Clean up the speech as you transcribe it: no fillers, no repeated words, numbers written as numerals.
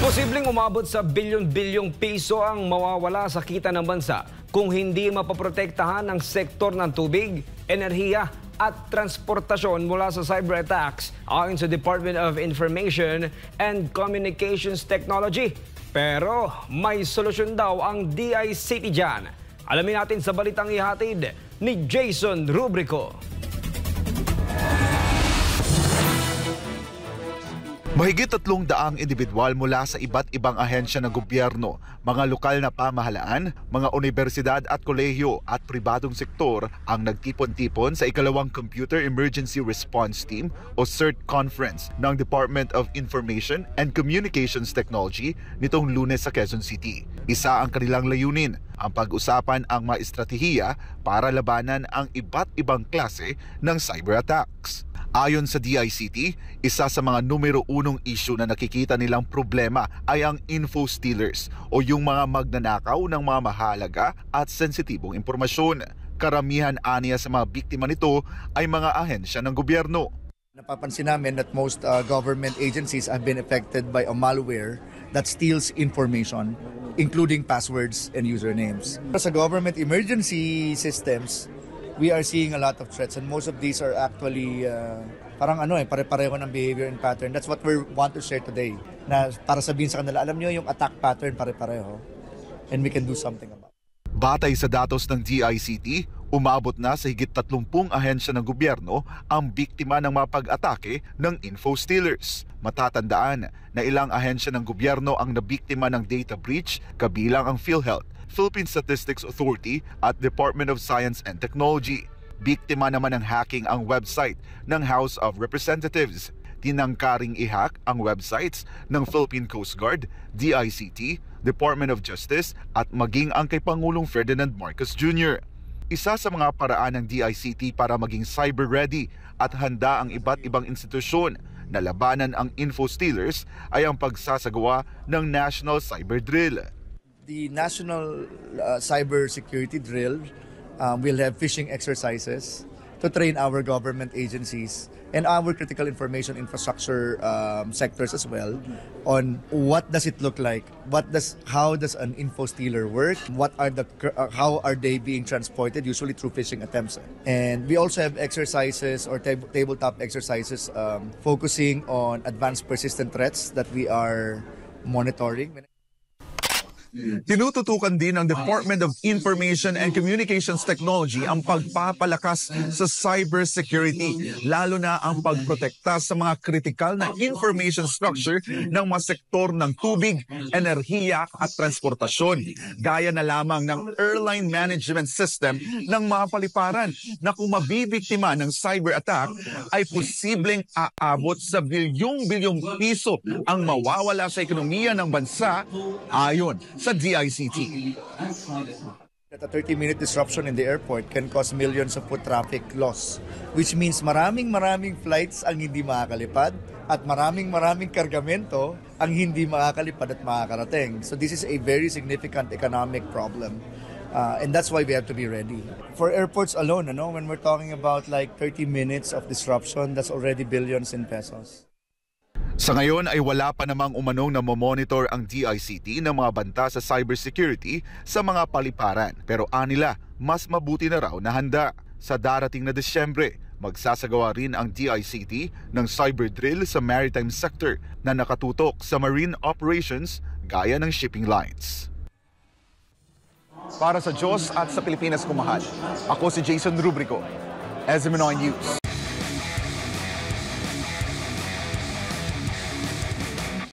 Posibleng umabot sa bilyon-bilyong piso ang mawawala sa kita ng bansa kung hindi mapaprotektahan ang sektor ng tubig, enerhiya at transportasyon mula sa cyber attacks ayon sa Department of Information and Communications Technology. Pero may solusyon daw ang DICT dyan. Alamin natin sa balitang ihatid ni Jason Rubrico. Mahigit 300 individual mula sa iba't ibang ahensya ng gobyerno, mga lokal na pamahalaan, mga universidad at kolehiyo at pribadong sektor ang nagtipon-tipon sa ikalawang Computer Emergency Response Team o CERT Conference ng Department of Information and Communications Technology nitong Lunes sa Quezon City. Isa ang kanilang layunin, ang pag-usapan ang mga estratehiya para labanan ang iba't ibang klase ng cyber attacks. Ayon sa DICT, isa sa mga numero unong issue na nakikita nilang problema ay ang info stealers o yung mga magnanakaw ng mga mahalaga at sensitibong impormasyon. Karamihan aniya sa mga biktima nito ay mga ahensya ng gobyerno. Napapansin namin that most government agencies have been affected by a malware that steals information, including passwords and usernames. Sa government emergency systems, we are seeing a lot of threats and most of these are actually pare-pareho ng behavior and pattern. That's what we want to share today. Na para sabihin sa kanila, alam nyo yung attack pattern pare-pareho and we can do something about it. Batay sa datos ng DICT, umabot na sa higit 30 ahensya ng gobyerno ang biktima ng mga pag-atake ng info stealers. Matatandaan na ilang ahensya ng gobyerno ang nabiktima ng data breach, kabilang ang PhilHealth, Philippine Statistics Authority at Department of Science and Technology. Biktima naman ng hacking ang website ng House of Representatives. Tinangkaring i-hack ang websites ng Philippine Coast Guard, DICT, Department of Justice at maging ang kay Pangulong Ferdinand Marcos Jr. Isa sa mga paraan ng DICT para maging cyber-ready at handa ang iba't ibang institusyon na labanan ang info stealers ay ang pagsasagawa ng National Cyber Drill. The National Cyber Security Drill will have phishing exercises to train our government agencies and our critical information infrastructure sectors as well on what does it look like, how does an info stealer work, how are they being transported, usually through phishing attempts. And we also have exercises or tabletop exercises focusing on advanced persistent threats that we are monitoring. Tinututukan din ng Department of Information and Communications Technology ang pagpapalakas sa cybersecurity, lalo na ang pagprotekta sa mga kritikal na information structure ng mga sektor ng tubig, enerhiya at transportasyon, gaya na lamang ng airline management system ng mga paliparan na kung mabibiktima ng cyber attack ay posibleng aabot sa bilyong-bilyong piso ang mawawala sa ekonomiya ng bansa ayon sa DICT. That a 30-minute disruption in the airport can cause millions of foot traffic loss, which means maraming flights ang hindi makakalipad at maraming kargamento ang hindi makakalipad at makakarating. So this is a very significant economic problem. And that's why we have to be ready. For airports alone, when we're talking about like 30 minutes of disruption, that's already billions in pesos. Sa ngayon ay wala pa namang umanong na monitor ang DICT ng mga banta sa cybersecurity sa mga paliparan. Pero anila, mas mabuti na raw na handa. Sa darating na Disyembre, magsasagawa rin ang DICT ng cyber drill sa maritime sector na nakatutok sa marine operations gaya ng shipping lines. Para sa Diyos at sa Pilipinas kumahal, ako si Jason Rubrico, SMNI News.